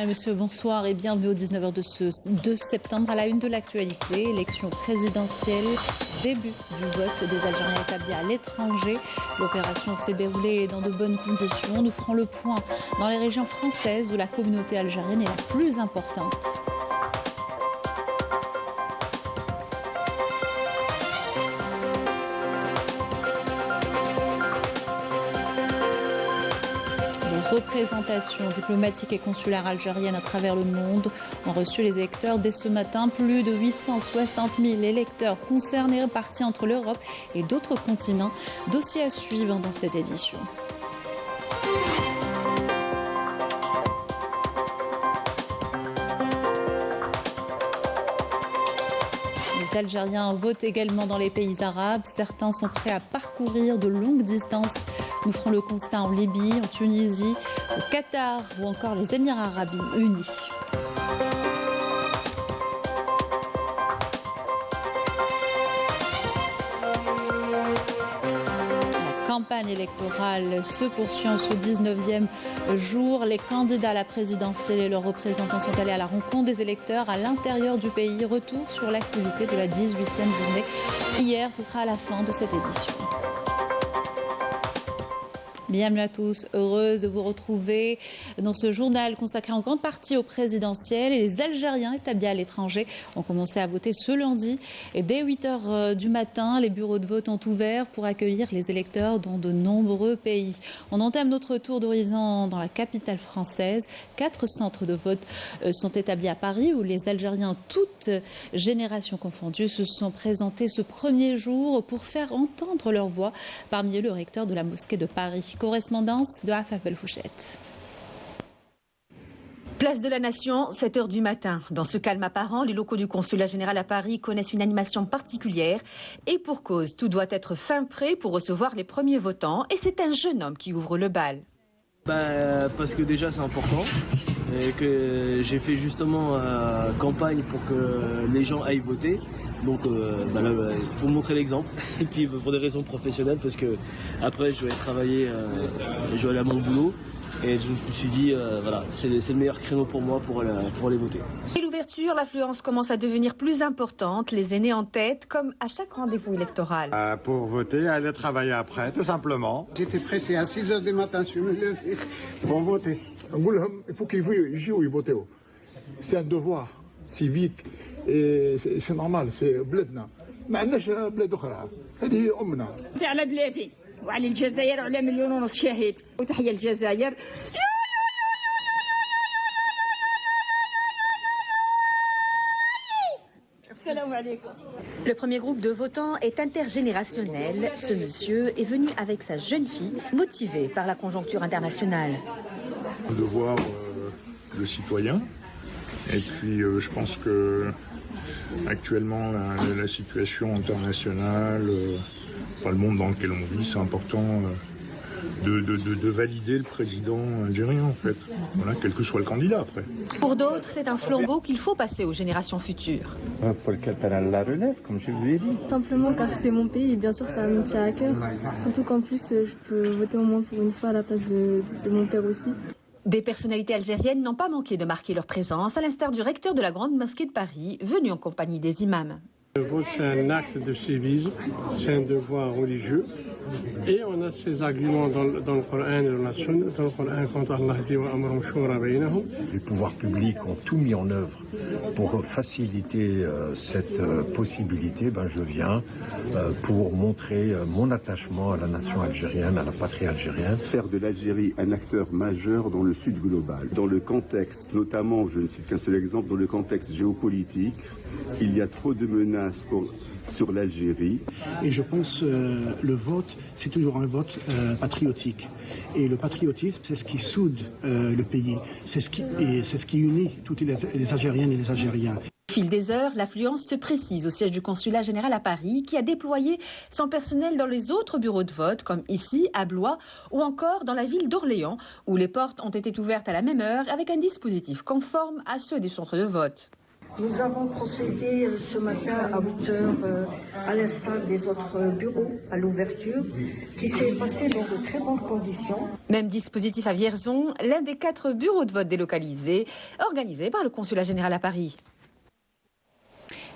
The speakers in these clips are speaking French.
et messieurs, bonsoir et bienvenue au 19h de ce 2 septembre. À la une de l'actualité, élection présidentielle, début du vote des Algériens établis à l'étranger. L'opération s'est déroulée dans de bonnes conditions. Nous ferons le point dans les régions françaises où la communauté algérienne est la plus importante. Représentations diplomatiques et consulaires algériennes à travers le monde ont reçu les électeurs dès ce matin. Plus de 860 000 électeurs concernés répartis entre l'Europe et d'autres continents. Dossier à suivre dans cette édition. Les Algériens votent également dans les pays arabes. Certains sont prêts à parcourir de longues distances. Nous ferons le constat en Libye, en Tunisie, au Qatar ou encore les Émirats arabes unis. La campagne électorale se poursuit en ce 19e jour. Les candidats à la présidentielle et leurs représentants sont allés à la rencontre des électeurs à l'intérieur du pays. Retour sur l'activité de la 18e journée. Hier, ce sera à la fin de cette édition. Bienvenue à tous, heureuse de vous retrouver dans ce journal consacré en grande partie au présidentiel. Et les Algériens établis à l'étranger ont commencé à voter ce lundi. Et dès 8h du matin, les bureaux de vote ont ouvert pour accueillir les électeurs dans de nombreux pays. On entame notre tour d'horizon dans la capitale française. 4 centres de vote sont établis à Paris où les Algériens, toutes générations confondues, se sont présentés ce premier jour pour faire entendre leur voix. Parmi eux, le recteur de la mosquée de Paris. Correspondance de Afaf El Fouchet. Place de la Nation, 7h du matin. Dans ce calme apparent, les locaux du consulat général à Paris connaissent une animation particulière. Et pour cause, tout doit être fin prêt pour recevoir les premiers votants. Et c'est un jeune homme qui ouvre le bal. Parce que déjà c'est important et que j'ai fait justement campagne pour que les gens aillent voter. Donc il faut montrer l'exemple et puis pour des raisons professionnelles parce que après je dois aller travailler, je dois aller à mon boulot et je me suis dit voilà c'est le meilleur créneau pour moi pour aller voter. Et l'ouverture, l'affluence commence à devenir plus importante, les aînés en tête comme à chaque rendez-vous électoral. Pour voter, aller travailler après tout simplement. J'étais pressé à 6h du matin, je me levais pour voter. Il faut qu'ils votent. C'est un devoir civique. C'est normal, c'est بلادنا ما عندناش بلاد أخرى هذه هي أمنا. على بلادي وعلى الجزائر وعلى 1.5 مليون شاهد وتحية الجزائر. Le premier groupe de votants est intergénérationnel. Ce monsieur est venu avec sa jeune fille, motivé par la conjoncture internationale. Le devoir de citoyen. Et puis je pense que actuellement la situation internationale, le monde dans lequel on vit, c'est important de valider le président algérien en fait. Voilà, quel que soit le candidat après. Pour d'autres, c'est un flambeau qu'il faut passer aux générations futures. Pour lequel la relève, comme je vous ai dit. Simplement car c'est mon pays et bien sûr ça me tient à cœur. Surtout qu'en plus je peux voter au moins pour une fois à la place de mon père aussi. Des personnalités algériennes n'ont pas manqué de marquer leur présence, à l'instar du recteur de la Grande Mosquée de Paris, venu en compagnie des imams. Le vote, c'est un acte de civisme, c'est un devoir religieux. Et on a ces arguments dans le Coran et dans la Sunna. Dans le Coran, quand Allah dit wa amrum shura baynahum. Les pouvoirs publics ont tout mis en œuvre pour faciliter cette possibilité. Je viens pour montrer mon attachement à la nation algérienne, à la patrie algérienne. Faire de l'Algérie un acteur majeur dans le sud global. Dans le contexte, notamment, je ne cite qu'un seul exemple, dans le contexte géopolitique, il y a trop de menaces sur l'Algérie. Et je pense le vote, c'est toujours un vote patriotique. Et le patriotisme, c'est ce qui soude le pays. C'est ce qui unit toutes les Algériennes et les Algériens. Au fil des heures, l'affluence se précise au siège du consulat général à Paris, qui a déployé son personnel dans les autres bureaux de vote, comme ici, à Blois, ou encore dans la ville d'Orléans, où les portes ont été ouvertes à la même heure avec un dispositif conforme à ceux des centres de vote. Nous avons procédé ce matin à 8 heures à l'instar des autres bureaux à l'ouverture, qui s'est passé dans de très bonnes conditions. Même dispositif à Vierzon, l'un des 4 bureaux de vote délocalisés, organisé par le Consulat général à Paris.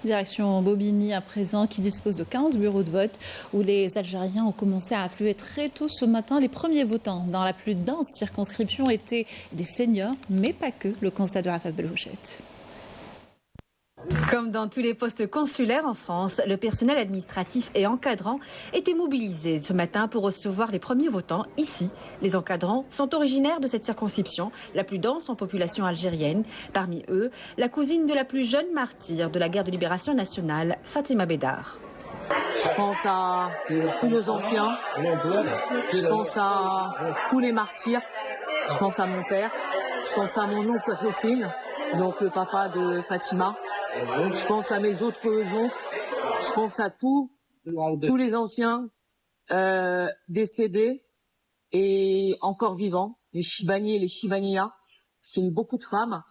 Direction Bobigny à présent, qui dispose de 15 bureaux de vote où les Algériens ont commencé à affluer très tôt ce matin. Les premiers votants dans la plus dense circonscription étaient des seniors, mais pas que. Le constat de Rafat Belhouchette. Comme dans tous les postes consulaires en France, le personnel administratif et encadrant était mobilisé ce matin pour recevoir les premiers votants ici. Les encadrants sont originaires de cette circonscription, la plus dense en population algérienne. Parmi eux, la cousine de la plus jeune martyre de la guerre de libération nationale, Fatima Bédar. Je pense à tous nos anciens, je pense à tous les martyrs, je pense à mon père, je pense à mon oncle Hossein, donc le papa de Fatima. Je pense à mes autres oncles, je pense à tous les anciens décédés et encore vivants, les Chibani et les Chibaniya, parce qu'il y a eu beaucoup de femmes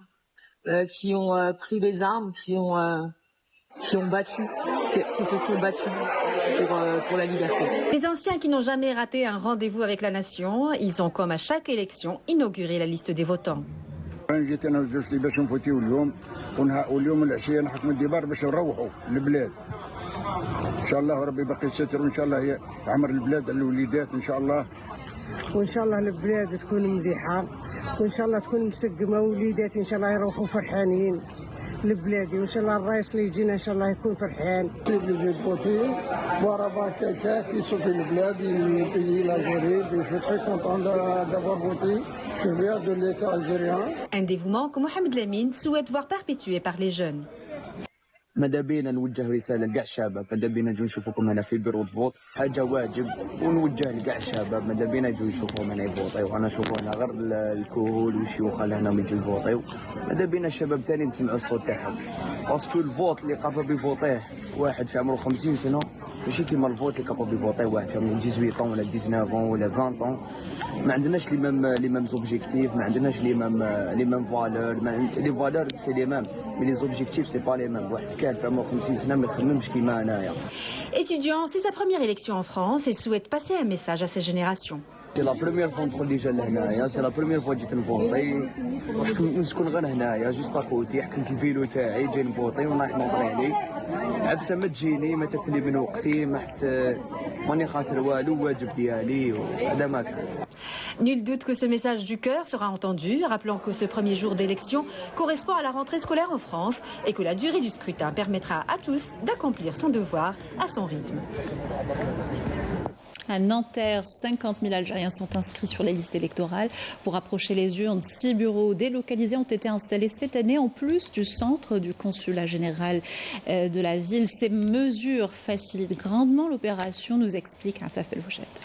qui ont pris les armes, qui ont battu, qui se sont battues pour la liberté. Les anciens qui n'ont jamais raté un rendez-vous avec la nation, ils ont comme à chaque élection inauguré la liste des votants. جيت انا وزوجتي باش نفوتيو اليوم واليوم العشيه نحكموا الديبار باش نروحوا للبلاد ان شاء الله ربي باقي يستر وان شاء الله يعمر البلاد الوليدات ان شاء الله وان شاء الله البلاد تكون مليحه وان شاء الله تكون مسقمه ووليداتي ان شاء الله يروحوا فرحانين لبلادي وان شاء الله الرئيس اللي يجينا ان شاء الله يكون فرحان. اللي جي فوتي ورا كيكا في صوفي البلاد يبيي لاجوري باش تري كونطون دافوار فوتي. Un dévouement que Mohamed Lamine souhaite voir perpétué par les jeunes. ماذا بينا نوجه رساله لكاع الشباب، ماذا بينا نجوا نشوفوكم هنا في بيرو فوت، حاجه واجب ونوجه لكاع الشباب، ماذا بينا يجوا يشوفوهم هنا يفوطيو، انا نشوفوا هنا غير الكهول والشيوخ هنا يجوا يفوطيو، ماذا بينا الشباب ثاني نسمعوا الصوت تاعهم، باسكو الفوت اللي قابل بيفوطيه واحد في عمره 50 سنه ماشي كيما الفوت اللي قابل بيفوطيه واحد في عمره 18 ولا 19 ولا 20 ما عندناش لي ميم زوبجيكتيف، ما عندناش لي ميم فالور، لي فالور سي لي ميم مي لي زوبجيكتيف سي با لي ميم. واحد كان في عمره 50 سنه ما يخممش كيما انايا. Étudiant, c'est sa première élection en France et souhaite passer un message à ses générations. سي لا بروميير فوا ندخل ليجا لهنايا، سي لا بروميير فوا جيت نفوطي، نسكن غير هنايا جوست اكوتي، حكمت الفيلو تاعي جاي نفوطي ونروح نطريني، عفسه ما تجيني ما تاكلي من وقتي، ما حتى ماني خاسر والو، واجب ديالي وهذا ما كان. Nul doute que ce message du cœur sera entendu, rappelant que ce premier jour d'élection correspond à la rentrée scolaire en France et que la durée du scrutin permettra à tous d'accomplir son devoir à son rythme. À Nanterre, 50 000 Algériens sont inscrits sur les listes électorales. Pour approcher les urnes, 6 bureaux délocalisés ont été installés cette année, en plus du centre du consulat général de la ville. Ces mesures facilitent grandement l'opération, nous explique Rafat Belhouchette.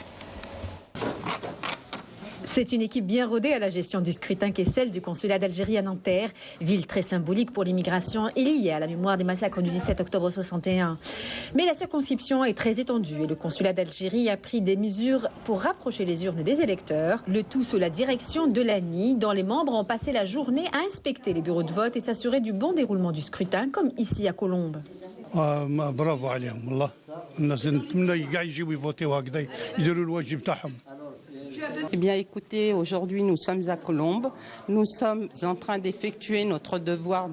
C'est une équipe bien rodée à la gestion du scrutin qu'est celle du consulat d'Algérie à Nanterre, ville très symbolique pour l'immigration et liée à la mémoire des massacres du 17 octobre 61. Mais la circonscription est très étendue et le consulat d'Algérie a pris des mesures pour rapprocher les urnes des électeurs, le tout sous la direction de l'ANI, dont les membres ont passé la journée à inspecter les bureaux de vote et s'assurer du bon déroulement du scrutin, comme ici à Colombes. برافو عليهم والله الناس نتمنى كاع يجيو يفوتيو هكذا يديروا الواجب تاعهم. Eh bien, écoutez, aujourd'hui, nous sommes à Colombes. Nous sommes en train d'effectuer notre devoir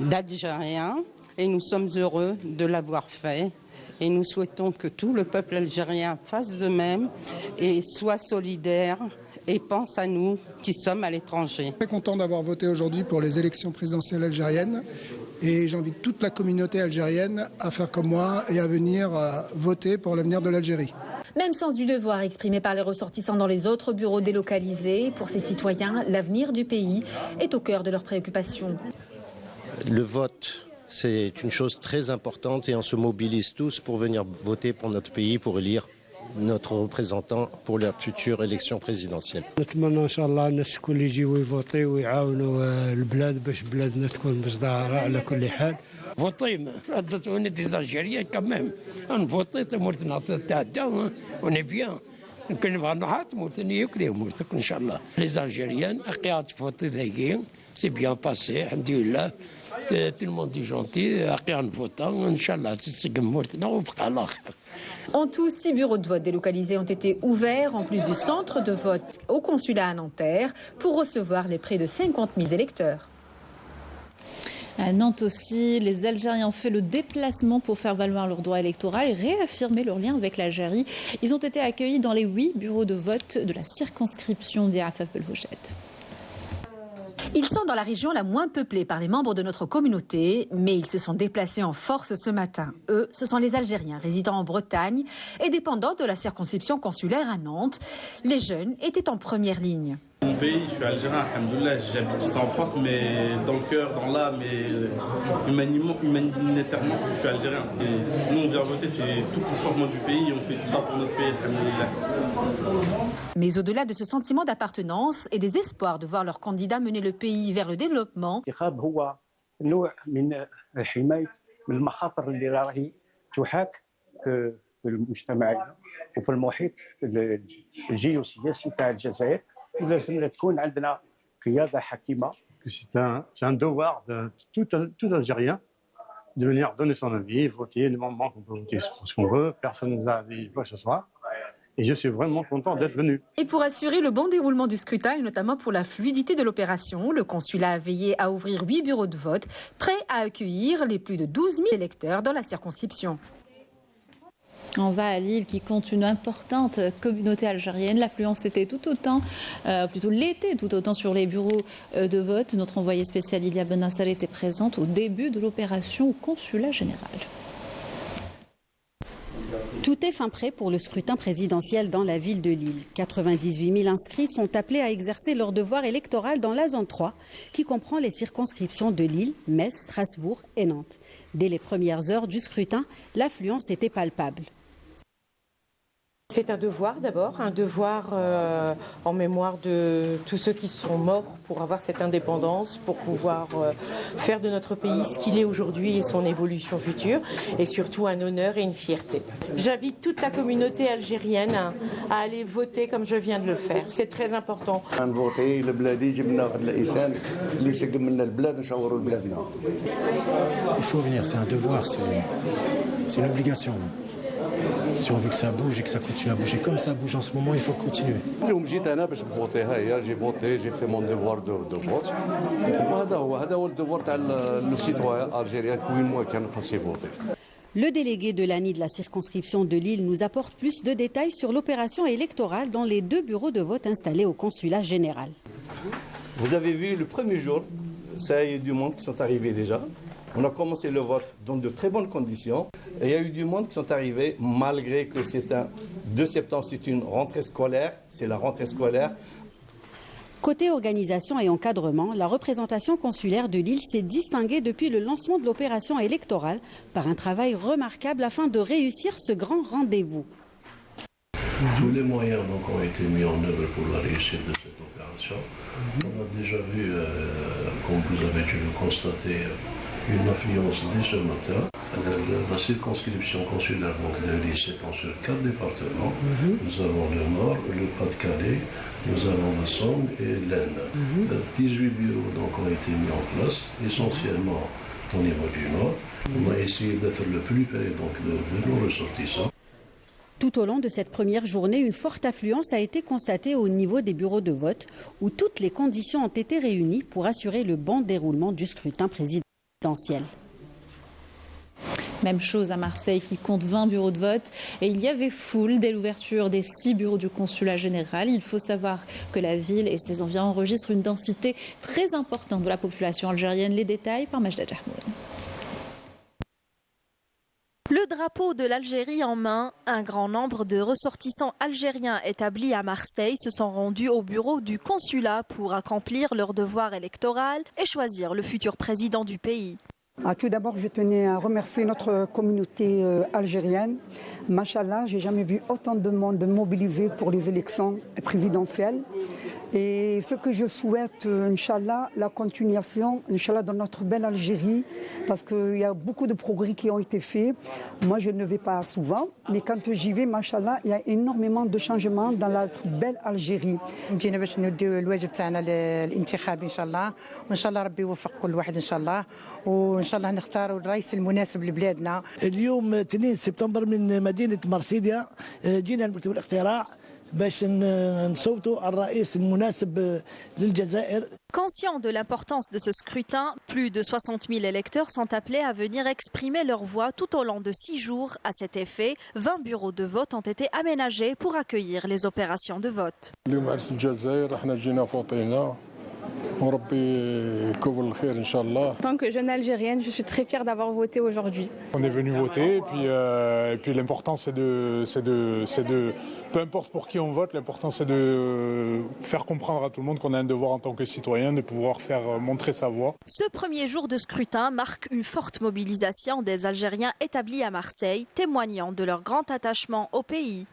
d'Algériens et nous sommes heureux de l'avoir fait. Et nous souhaitons que tout le peuple algérien fasse de même et soit solidaire et pense à nous qui sommes à l'étranger. Très content d'avoir voté aujourd'hui pour les élections présidentielles algériennes. Et j'invite toute la communauté algérienne à faire comme moi et à venir voter pour l'avenir de l'Algérie. Même sens du devoir exprimé par les ressortissants dans les autres bureaux délocalisés. Pour ces citoyens, l'avenir du pays est au cœur de leurs préoccupations. Le vote, c'est une chose très importante et on se mobilise tous pour venir voter pour notre pays, pour élire notre représentant pour la future élection présidentielle. نتمنى ان شاء الله الناس الكل يجيو يفوتيو ويعاونوا البلاد باش بلادنا تكون مزدهره على كل حال. Voter, on est des Algériens quand même. On vote, on est bien. Les Algériens, c'est bien passé, alhamdoulilah. tout le monde est gentil, en votant, Inch'Allah, c'est En tout, 6 bureaux de vote délocalisés ont été ouverts, en plus du centre de vote au consulat à Nanterre, pour recevoir les près de 50 000 électeurs. À Nantes aussi, les Algériens ont fait le déplacement pour faire valoir leur droit électoral et réaffirmer leur lien avec l'Algérie. Ils ont été accueillis dans les 8 bureaux de vote de la circonscription d'Irafaf Belhojet. Ils sont dans la région la moins peuplée par les membres de notre communauté, mais ils se sont déplacés en force ce matin. Eux, ce sont les Algériens résidant en Bretagne et dépendants de la circonscription consulaire à Nantes. Les jeunes étaient en première ligne. Mon pays, je suis algérien, alhamdoulilah, j'habite ici en France, mais dans le cœur, dans l'âme et humanitairement, je suis algérien. Et nous, on vient voter, c'est tout le changement du pays, on fait tout ça pour notre pays, alhamdoulilah. Mais au-delà de ce sentiment d'appartenance et des espoirs de voir leur candidat mener le pays vers le développement, c'est un devoir de tout Algérien de venir donner son avis, voter le moment qu'on peut voter ce qu'on veut. Personne ne nous a dit quoi que ce soit. Et je suis vraiment content d'être venu. Et pour assurer le bon déroulement du scrutin et notamment pour la fluidité de l'opération, le consulat a veillé à ouvrir 8 bureaux de vote prêts à accueillir les plus de 12 000 électeurs dans la circonscription. On va à Lille qui compte une importante communauté algérienne. L'affluence était tout autant, l'était tout autant sur les bureaux de vote. Notre envoyée spéciale Ilia Benassar était présente au début de l'opération au consulat général. Tout est fin prêt pour le scrutin présidentiel dans la ville de Lille. 98 000 inscrits sont appelés à exercer leur devoir électoral dans la zone 3, qui comprend les circonscriptions de Lille, Metz, Strasbourg et Nantes. Dès les premières heures du scrutin, l'affluence était palpable. C'est un devoir d'abord, un devoir en mémoire de tous ceux qui sont morts pour avoir cette indépendance, pour pouvoir faire de notre pays ce qu'il est aujourd'hui et son évolution future, et surtout un honneur et une fierté. J'invite toute la communauté algérienne à aller voter comme je viens de le faire. C'est très important. Il faut venir, c'est un devoir, c'est une obligation. Si on veut que ça bouge et que ça continue à bouger comme ça bouge en ce moment, il faut continuer. J'ai voté, j'ai fait mon devoir de vote. هذا الدوار تاع le citoyen algérien كان خاص يفوتي. Le délégué de l'ANI de la circonscription de Lille nous apporte plus de détails sur l'opération électorale dans les 2 bureaux de vote installés au consulat général. Vous avez vu le premier jour, ça y a eu du monde qui sont arrivés déjà. On a commencé le vote dans de très bonnes conditions. Et il y a eu du monde qui sont arrivés, malgré que c'est un 2 septembre, c'est une rentrée scolaire, c'est la rentrée scolaire. Côté organisation et encadrement, la représentation consulaire de Lille s'est distinguée depuis le lancement de l'opération électorale par un travail remarquable afin de réussir ce grand rendez-vous. Tous les moyens donc, ont été mis en œuvre pour la réussite de cette opération. On a déjà vu, comme vous avez dû le constater, une affluence dès ce matin. La circonscription consulaire de Lille s'étend sur 4 départements. Nous avons le Nord, le Pas-de-Calais, nous avons le Somme et l'Aisne. 18 bureaux donc, ont été mis en place, essentiellement au niveau du Nord. On a essayé d'être le plus près donc, de nos ressortissants. Tout au long de cette première journée, une forte affluence a été constatée au niveau des bureaux de vote, où toutes les conditions ont été réunies pour assurer le bon déroulement du scrutin présidentiel. Même chose à Marseille qui compte 20 bureaux de vote et il y avait foule dès l'ouverture des 6 bureaux du consulat général. Il faut savoir que la ville et ses environs enregistrent une densité très importante de la population algérienne. Les détails par Majda Jahmoud. Le drapeau de l'Algérie en main, un grand nombre de ressortissants algériens établis à Marseille se sont rendus au bureau du consulat pour accomplir leur devoir électoral et choisir le futur président du pays. Tout d'abord, je tenais à remercier notre communauté algérienne. Machallah, j'ai jamais vu autant de monde mobilisé pour les élections présidentielles. Et ce que je souhaite, Inch'Allah, la continuation, Inch'Allah, dans notre belle Algérie, parce qu'il y a beaucoup de progrès qui ont été faits. Moi, je ne vais pas souvent, mais quand j'y vais, Machallah, il y a énormément de changements dans notre belle Algérie. جينا باش نديو الواجب تاعنا الانتخابي ان شاء الله وان شاء الله ربي يوفق كل واحد ان شاء الله وان شاء الله نختاروا الرئيس المناسب لبلادنا. اليوم 2 سبتمبر من مدينه مرسيليا جينا لمكتب الاقتراع باش نصوتوا الرئيس المناسب للجزائر. Conscient de l'importance de ce scrutin, plus de 60 000 électeurs sont appelés à venir exprimer leur voix tout au long de 6 jours. À cet effet, 20 bureaux de vote ont été aménagés pour accueillir les opérations de vote. En tant que jeune Algérienne, je suis très fière d'avoir voté aujourd'hui. On est venu voter et puis l'important c'est de peu importe pour qui on vote, l'important c'est de faire comprendre à tout le monde qu'on a un devoir en tant que citoyen de pouvoir faire montrer sa voix. Ce premier jour de scrutin marque une forte mobilisation des Algériens établis à Marseille, témoignant de leur grand attachement au pays.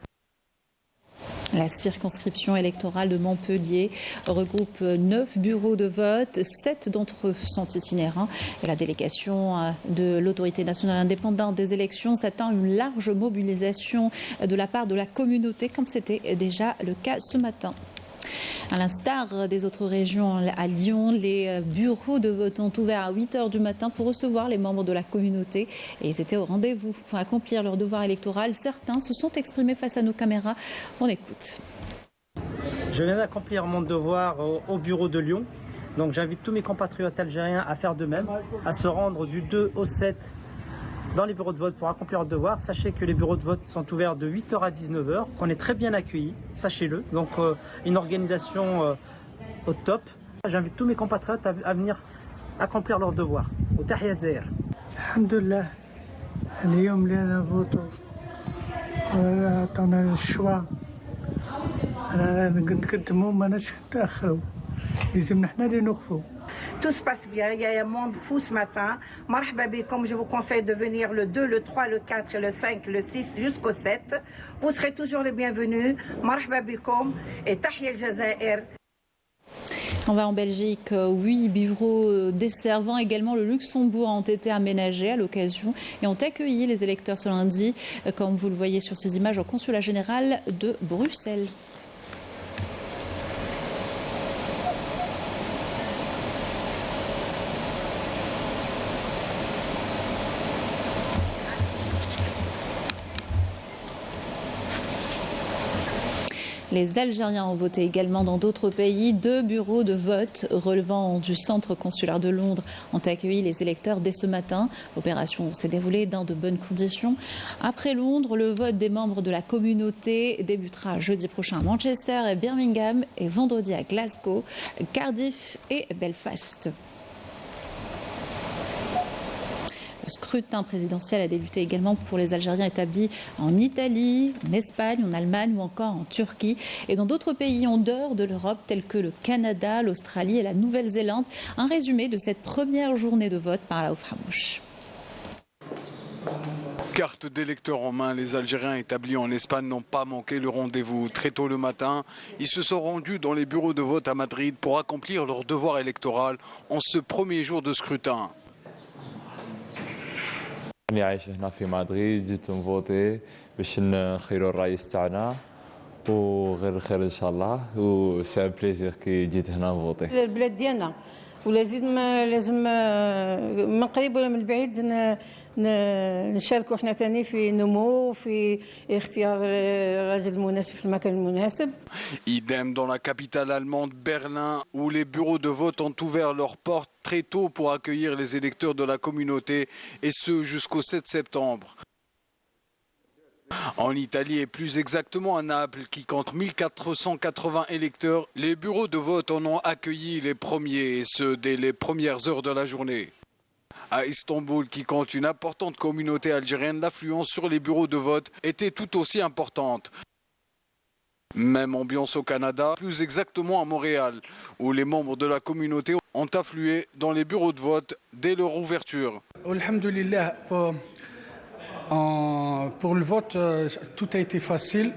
La circonscription électorale de Montpellier regroupe 9 bureaux de vote, 7 d'entre eux sont itinérants. Et la délégation de l'autorité nationale indépendante des élections s'attend à une large mobilisation de la part de la communauté, comme c'était déjà le cas ce matin. À l'instar des autres régions, à Lyon, les bureaux de vote ont ouvert à 8 h du matin pour recevoir les membres de la communauté. Et ils étaient au rendez-vous pour accomplir leur devoir électoral. Certains se sont exprimés face à nos caméras. On écoute. Je viens d'accomplir mon devoir au bureau de Lyon. Donc j'invite tous mes compatriotes algériens à faire de même, à se rendre du 2 au 7 dans les bureaux de vote pour accomplir leur devoir. Sachez que les bureaux de vote sont ouverts de 8 h à 19 h, qu'on est très bien accueillis, sachez-le. Donc une organisation au top. J'invite tous mes compatriotes à venir accomplir leur devoir. Au Tahiyat Zaïr. Alhamdulillah, اليوم لنا فوتو عطانا الشوا نقدموا ما نتأخروا لازم نحن اللي نوقفوا. Tout se passe bien, il y a un monde fou ce matin. Marhaba bikom, je vous conseille de venir le 2, le 3, le 4, le 5, le 6 jusqu'au 7. Vous serez toujours les bienvenus. Marhaba bikom et Tahia al-Jazair. On va en Belgique. 8 bureaux desservant également le Luxembourg ont été aménagés à l'occasion et ont accueilli les électeurs ce lundi, comme vous le voyez sur ces images, au consulat général de Bruxelles. Les Algériens ont voté également dans d'autres pays. 2 bureaux de vote relevant du centre consulaire de Londres ont accueilli les électeurs dès ce matin. L'opération s'est déroulée dans de bonnes conditions. Après Londres, le vote des membres de la communauté débutera jeudi prochain à Manchester et Birmingham et vendredi à Glasgow, Cardiff et Belfast. Le scrutin présidentiel a débuté également pour les Algériens établis en Italie, en Espagne, en Allemagne ou encore en Turquie et dans d'autres pays en dehors de l'Europe tels que le Canada, l'Australie et la Nouvelle-Zélande. Un résumé de cette première journée de vote par Laouf Hamouche. Carte d'électeur en main, les Algériens établis en Espagne n'ont pas manqué le rendez-vous. Très tôt le matin, ils se sont rendus dans les bureaux de vote à Madrid pour accomplir leur devoir électoral en ce premier jour de scrutin. أنا عايش هنا في مدريد جيت نفوتي باش نخيروا الرئيس تاعنا وغير الخير إن شاء الله وسي ان بليزير كي جيت هنا نفوتي. البلاد ديالنا لازم من قريب ولا من بعيد نشاركوا احنا ثاني في نمو وفي اختيار الرجل المناسب في المكان المناسب. Idem dans la capitale allemande Berlin où les bureaux de vote ont ouvert leurs portes très tôt pour accueillir les électeurs de la communauté et ce jusqu'au 7 septembre. En Italie et plus exactement à Naples qui compte 1480 électeurs, les bureaux de vote en ont accueilli les premiers et ce dès les premières heures de la journée. À Istanbul, qui compte une importante communauté algérienne, l'affluence sur les bureaux de vote était tout aussi importante. Même ambiance au Canada, plus exactement à Montréal, où les membres de la communauté ont afflué dans les bureaux de vote dès leur ouverture. Pour le vote, tout a été facile.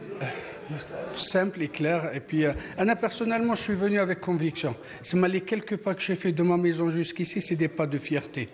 simple et clair. Et puis, Anna, personnellement, je suis venu avec conviction. Les quelques pas que j'ai fait de ma maison jusqu'ici, c'est des pas de fierté.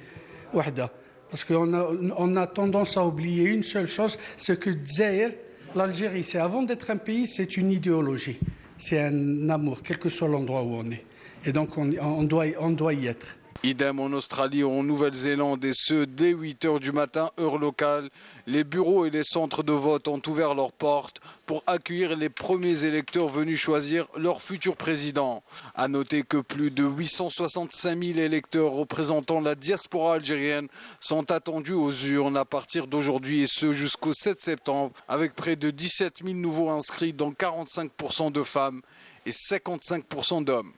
Wahda. Parce qu'on a tendance à oublier une seule chose, c'est que Dzaïr, l'Algérie, c'est avant d'être un pays, c'est une idéologie. C'est un amour, quel que soit l'endroit où on est. Et donc, on doit y être. Idem en Australie ou en Nouvelle-Zélande, et ce dès 8 h du matin, heure locale. Les bureaux et les centres de vote ont ouvert leurs portes pour accueillir les premiers électeurs venus choisir leur futur président. A noter que plus de 865 000 électeurs représentant la diaspora algérienne sont attendus aux urnes à partir d'aujourd'hui, et ce jusqu'au 7 septembre, avec près de 17 000 nouveaux inscrits, dont 45% de femmes et 55% d'hommes.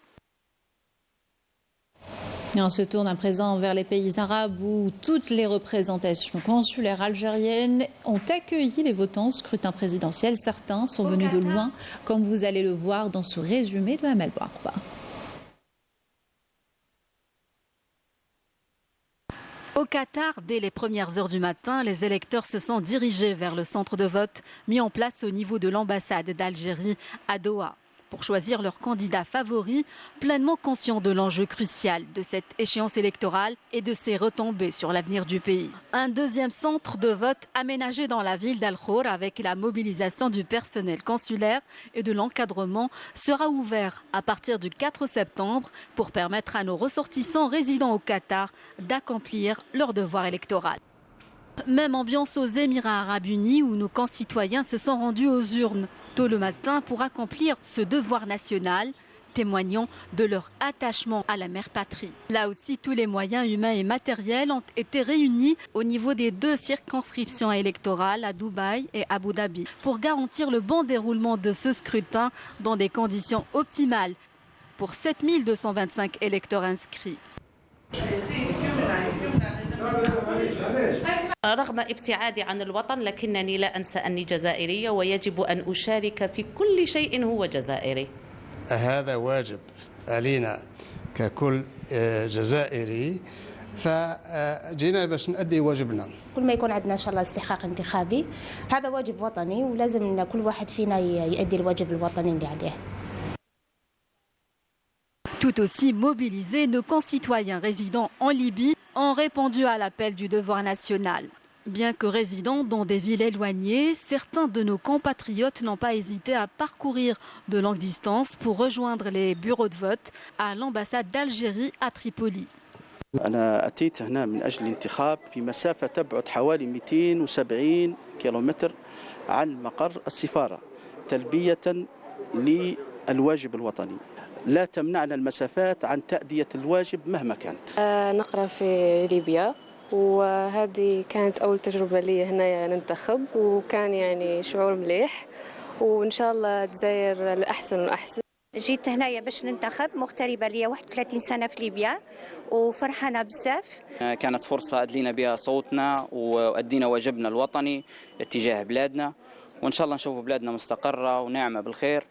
Et on se tourne à présent vers les pays arabes où toutes les représentations consulaires algériennes ont accueilli les votants au scrutin présidentiel. Certains sont venus de loin, comme vous allez le voir dans ce résumé de Amel Bouarba. Au Qatar, dès les premières heures du matin, les électeurs se sont dirigés vers le centre de vote mis en place au niveau de l'ambassade d'Algérie à Doha, pour choisir leur candidat favori, pleinement conscient de l'enjeu crucial de cette échéance électorale et de ses retombées sur l'avenir du pays. Un deuxième centre de vote aménagé dans la ville d'Al Khour, avec la mobilisation du personnel consulaire et de l'encadrement, sera ouvert à partir du 4 septembre pour permettre à nos ressortissants résidant au Qatar d'accomplir leur devoir électoral. Même ambiance aux Émirats arabes unis, où nos concitoyens se sont rendus aux urnes tôt le matin pour accomplir ce devoir national, témoignant de leur attachement à la mère patrie. Là aussi, tous les moyens humains et matériels ont été réunis au niveau des 2 circonscriptions électorales à Dubaï et Abu Dhabi pour garantir le bon déroulement de ce scrutin dans des conditions optimales pour 7225 électeurs inscrits. رغم ابتعادي عن الوطن لكنني لا أنسى أني جزائرية ويجب أن أشارك في كل شيء هو جزائري. هذا واجب علينا ككل جزائري فجينا باش نؤدي واجبنا. كل ما يكون عندنا إن شاء الله استحقاق انتخابي هذا واجب وطني ولازم كل واحد فينا يؤدي الواجب الوطني اللي عليه. Tout aussi mobilisés, nos concitoyens résidant en Libye ont répondu à l'appel du devoir national. Bien que résidant dans des villes éloignées, certains de nos compatriotes n'ont pas hésité à parcourir de longues distances pour rejoindre les bureaux de vote à l'ambassade d'Algérie à Tripoli. أنا أتيت هنا من أجل الانتخاب في مسافة تبعد حوالي 270 كيلومتر عن مقر السفارة تلبية للواجب الوطني. لا تمنعنا المسافات عن تأدية الواجب مهما كانت. نقرأ في ليبيا وهذه كانت أول تجربة لي هنا ننتخب وكان يعني شعور مليح وإن شاء الله الجزائر الأحسن والأحسن. جيت هنايا باش ننتخب مغتربة لي 31 سنة في ليبيا وفرحانة بزاف. كانت فرصة أدلينا بها صوتنا وأدينا واجبنا الوطني اتجاه بلادنا وإن شاء الله نشوف بلادنا مستقرة وناعمة بالخير.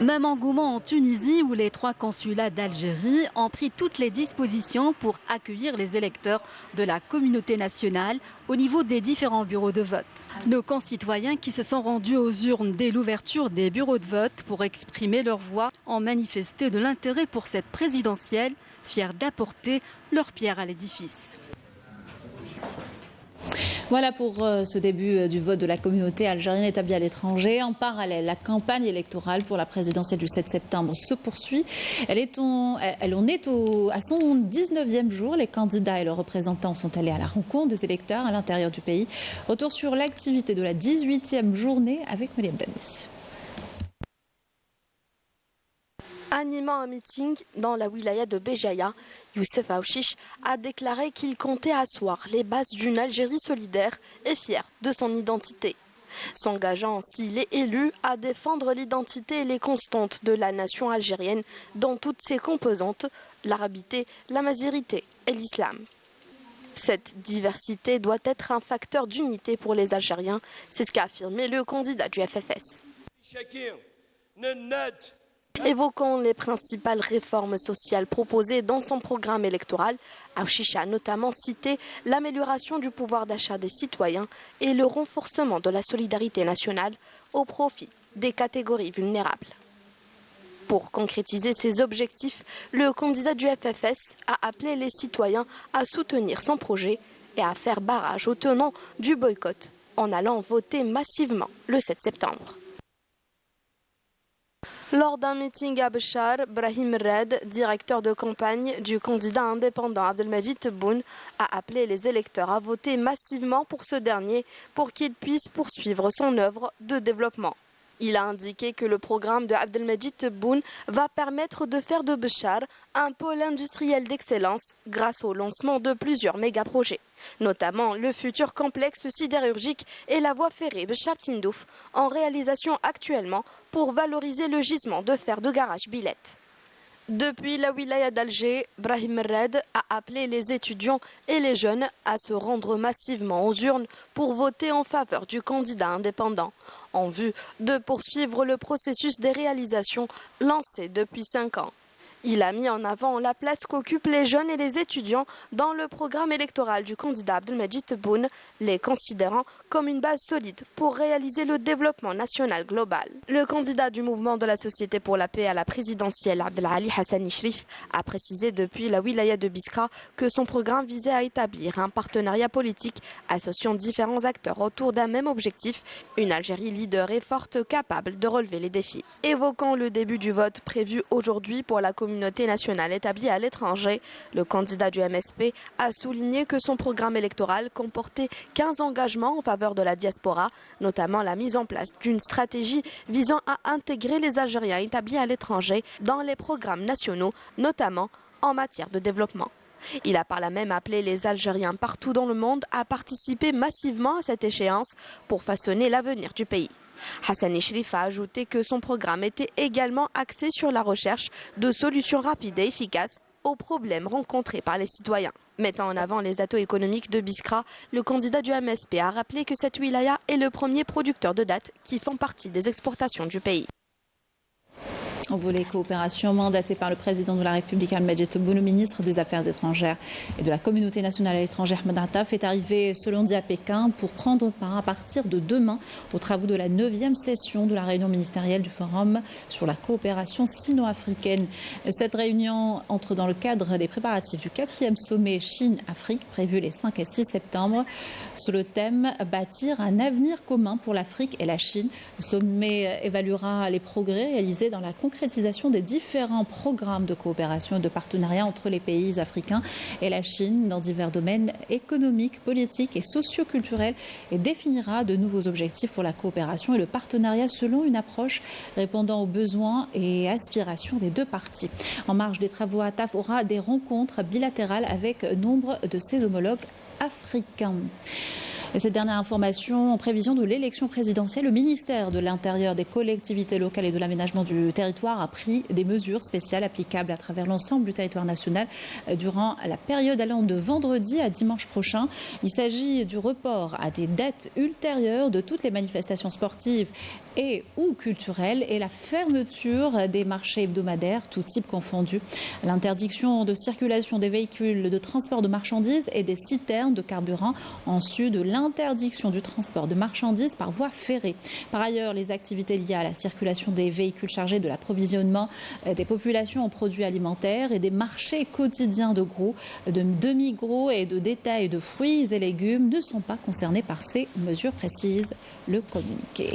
Même engouement en Tunisie, où les 3 consulats d'Algérie ont pris toutes les dispositions pour accueillir les électeurs de la communauté nationale au niveau des différents bureaux de vote. Nos concitoyens qui se sont rendus aux urnes dès l'ouverture des bureaux de vote pour exprimer leur voix ont manifesté de l'intérêt pour cette présidentielle, fiers d'apporter leur pierre à l'édifice. Voilà pour ce début du vote de la communauté algérienne établie à l'étranger. En parallèle, la campagne électorale pour la présidentielle du 7 septembre se poursuit. Elle en est à son 19e jour. Les candidats et leurs représentants sont allés à la rencontre des électeurs à l'intérieur du pays. Retour sur l'activité de la 18e journée avec Mariam Danis. Animant un meeting dans la wilaya de Béjaïa, Youssef Aouchiche a déclaré qu'il comptait asseoir les bases d'une Algérie solidaire et fière de son identité, s'engageant, s'il est élu, à défendre l'identité et les constantes de la nation algérienne dans toutes ses composantes, l'arabité, la mazirité et l'islam. Cette diversité doit être un facteur d'unité pour les Algériens, c'est ce qu'a affirmé le candidat du FFS. Évoquant les principales réformes sociales proposées dans son programme électoral, Aouchiche a notamment cité l'amélioration du pouvoir d'achat des citoyens et le renforcement de la solidarité nationale au profit des catégories vulnérables. Pour concrétiser ces objectifs, le candidat du FFS a appelé les citoyens à soutenir son projet et à faire barrage aux tenants du boycott en allant voter massivement le 7 septembre. Lors d'un meeting à Béchar, Brahim Red, directeur de campagne du candidat indépendant Abdelmajid Tebboune, a appelé les électeurs à voter massivement pour ce dernier pour qu'il puisse poursuivre son œuvre de développement. Il a indiqué que le programme de Abdelmajid Tebboune va permettre de faire de Béchar un pôle industriel d'excellence grâce au lancement de plusieurs méga-projets, notamment le futur complexe sidérurgique et la voie ferrée Béchar-Tindouf, en réalisation actuellement pour valoriser le gisement de fer de garage Billette. Depuis la wilaya d'Alger, Brahim Red a appelé les étudiants et les jeunes à se rendre massivement aux urnes pour voter en faveur du candidat indépendant, en vue de poursuivre le processus des réalisations lancé depuis 5 ans. Il a mis en avant la place qu'occupent les jeunes et les étudiants dans le programme électoral du candidat Abdelmajid Tebboune, les considérant comme une base solide pour réaliser le développement national global. Le candidat du mouvement de la Société pour la paix à la présidentielle, Abdelali Hassani Shrif, a précisé depuis la wilaya de Biskra que son programme visait à établir un partenariat politique associant différents acteurs autour d'un même objectif, une Algérie leader et forte capable de relever les défis. Évoquant le début du vote prévu aujourd'hui pour la communauté nationale établie à l'étranger, le candidat du MSP a souligné que son programme électoral comportait 15 engagements en faveur de la diaspora, notamment la mise en place d'une stratégie visant à intégrer les Algériens établis à l'étranger dans les programmes nationaux, notamment en matière de développement. Il a par là même appelé les Algériens partout dans le monde à participer massivement à cette échéance pour façonner l'avenir du pays. Hassani Shrif a ajouté que son programme était également axé sur la recherche de solutions rapides et efficaces aux problèmes rencontrés par les citoyens. Mettant en avant les atouts économiques de Biskra, le candidat du MSP a rappelé que cette wilaya est le premier producteur de dattes qui font partie des exportations du pays. Au volet coopération mandaté par le président de la République, Abdelmajid Tebboune, le ministre des Affaires étrangères et de la communauté nationale à l'étranger, Ahmed Attaf, est arrivé ce lundi à Pékin pour prendre part à partir de demain aux travaux de la 9e session de la réunion ministérielle du Forum sur la coopération sino-africaine. Cette réunion entre dans le cadre des préparatifs du 4e sommet Chine-Afrique prévu les 5 et 6 septembre sur le thème « Bâtir un avenir commun pour l'Afrique et la Chine ». Le sommet évaluera les progrès réalisés dans la concrétisation des différents programmes de coopération et de partenariat entre les pays africains et la Chine dans divers domaines économiques, politiques et socioculturels et définira de nouveaux objectifs pour la coopération et le partenariat selon une approche répondant aux besoins et aspirations des deux parties. En marge des travaux, Attaf aura des rencontres bilatérales avec nombre de ses homologues africains. Et cette dernière information, en prévision de l'élection présidentielle, le ministère de l'Intérieur, des collectivités locales et de l'aménagement du territoire a pris des mesures spéciales applicables à travers l'ensemble du territoire national durant la période allant de vendredi à dimanche prochain. Il s'agit du report à des dates ultérieures de toutes les manifestations sportives et ou culturelles et la fermeture des marchés hebdomadaires, tout type confondu. L'interdiction de circulation des véhicules de transport de marchandises et des citernes de carburant en sus de l'interdiction du transport de marchandises par voie ferrée. Par ailleurs, les activités liées à la circulation des véhicules chargés de l'approvisionnement des populations en produits alimentaires et des marchés quotidiens de gros, de demi-gros et de détail de fruits et légumes ne sont pas concernés par ces mesures, précise le communiqué.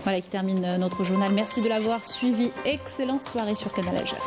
Voilà qui termine notre journal. Merci de l'avoir suivi. Excellente soirée sur Canal Algérie.